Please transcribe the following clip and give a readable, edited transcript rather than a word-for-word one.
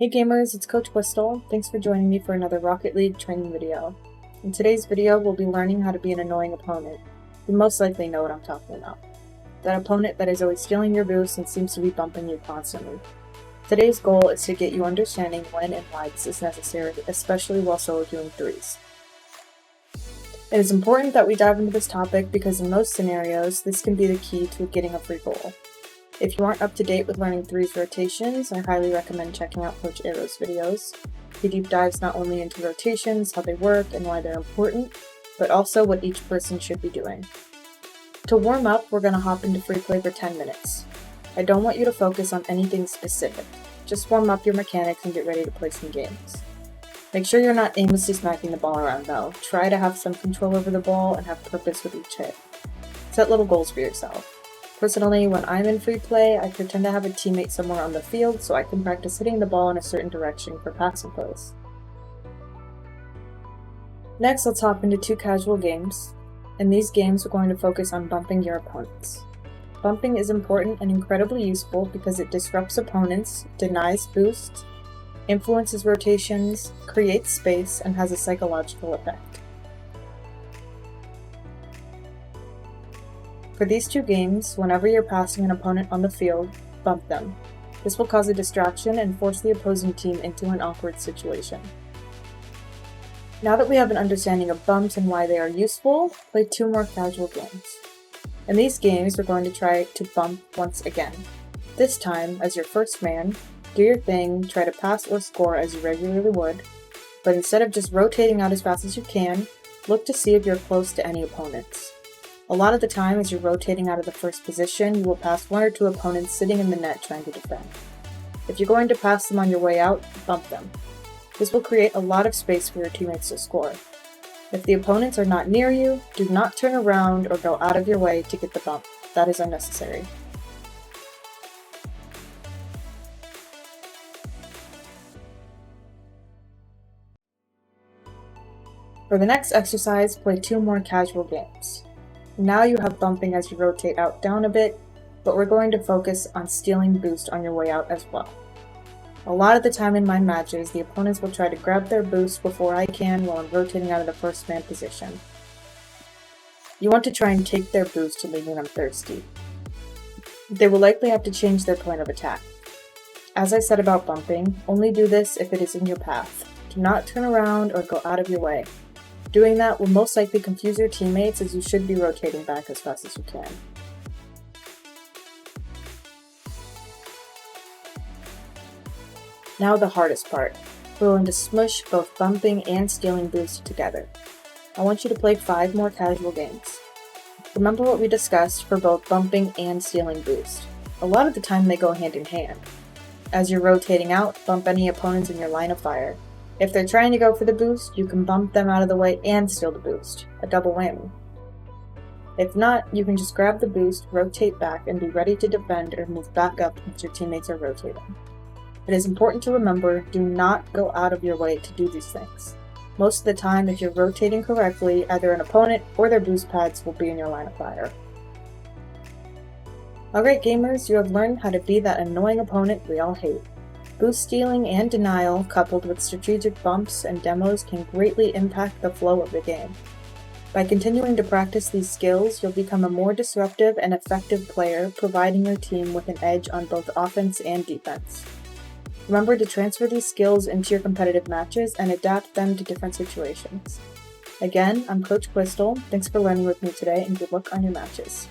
Hey gamers, it's Coach Kwystal. Thanks for joining me for another Rocket League training video. In today's video, we'll be learning how to be an annoying opponent. You most likely know what I'm talking about. That opponent that is always stealing your boost and seems to be bumping you constantly. Today's goal is to get you understanding when and why this is necessary, especially while solo queuing threes. It is important that we dive into this topic because in most scenarios, this can be the key to getting a free goal. If you aren't up to date with learning threes rotations, I highly recommend checking out Coach Arrow's videos. He deep dives not only into rotations, how they work, and why they're important, but also what each person should be doing. To warm up, we're going to hop into free play for 10 minutes. I don't want you to focus on anything specific. Just warm up your mechanics and get ready to play some games. Make sure you're not aimlessly smacking the ball around though. Try to have some control over the ball and have purpose with each hit. Set little goals for yourself. Personally, when I'm in free play, I pretend to have a teammate somewhere on the field so I can practice hitting the ball in a certain direction for passing plays. Next, let's hop into 2 casual games. In these games, we're going to focus on bumping your opponents. Bumping is important and incredibly useful because it disrupts opponents, denies boosts, influences rotations, creates space, and has a psychological effect. For these 2 games, whenever you're passing an opponent on the field, bump them. This will cause a distraction and force the opposing team into an awkward situation. Now that we have an understanding of bumps and why they are useful, play 2 more casual games. In these games, we're going to try to bump once again. This time, as your first man, do your thing, try to pass or score as you regularly would, but instead of just rotating out as fast as you can, look to see if you're close to any opponents. A lot of the time, as you're rotating out of the first position, you will pass 1 or 2 opponents sitting in the net trying to defend. If you're going to pass them on your way out, bump them. This will create a lot of space for your teammates to score. If the opponents are not near you, do not turn around or go out of your way to get the bump. That is unnecessary. For the next exercise, play 2 more casual games. Now you have bumping as you rotate out down a bit, but we're going to focus on stealing boost on your way out as well. A lot of the time in my matches, the opponents will try to grab their boost before I can while I'm rotating out of the first man position. You want to try and take their boost, leaving them thirsty. They will likely have to change their plan of attack. As I said about bumping, only do this if it is in your path. Do not turn around or go out of your way. Doing that will most likely confuse your teammates as you should be rotating back as fast as you can. Now the hardest part. We're going to smush both bumping and stealing boost together. I want you to play 5 more casual games. Remember what we discussed for both bumping and stealing boost. A lot of the time they go hand in hand. As you're rotating out, bump any opponents in your line of fire. If they're trying to go for the boost, you can bump them out of the way and steal the boost. A double whammy. If not, you can just grab the boost, rotate back, and be ready to defend or move back up once your teammates are rotating. It is important to remember, do not go out of your way to do these things. Most of the time, if you're rotating correctly, either an opponent or their boost pads will be in your line of fire. Alright gamers, you have learned how to be that annoying opponent we all hate. Boost stealing and denial, coupled with strategic bumps and demos, can greatly impact the flow of the game. By continuing to practice these skills, you'll become a more disruptive and effective player, providing your team with an edge on both offense and defense. Remember to transfer these skills into your competitive matches and adapt them to different situations. Again, I'm Coach Kwystal. Thanks for learning with me today and good luck on your matches.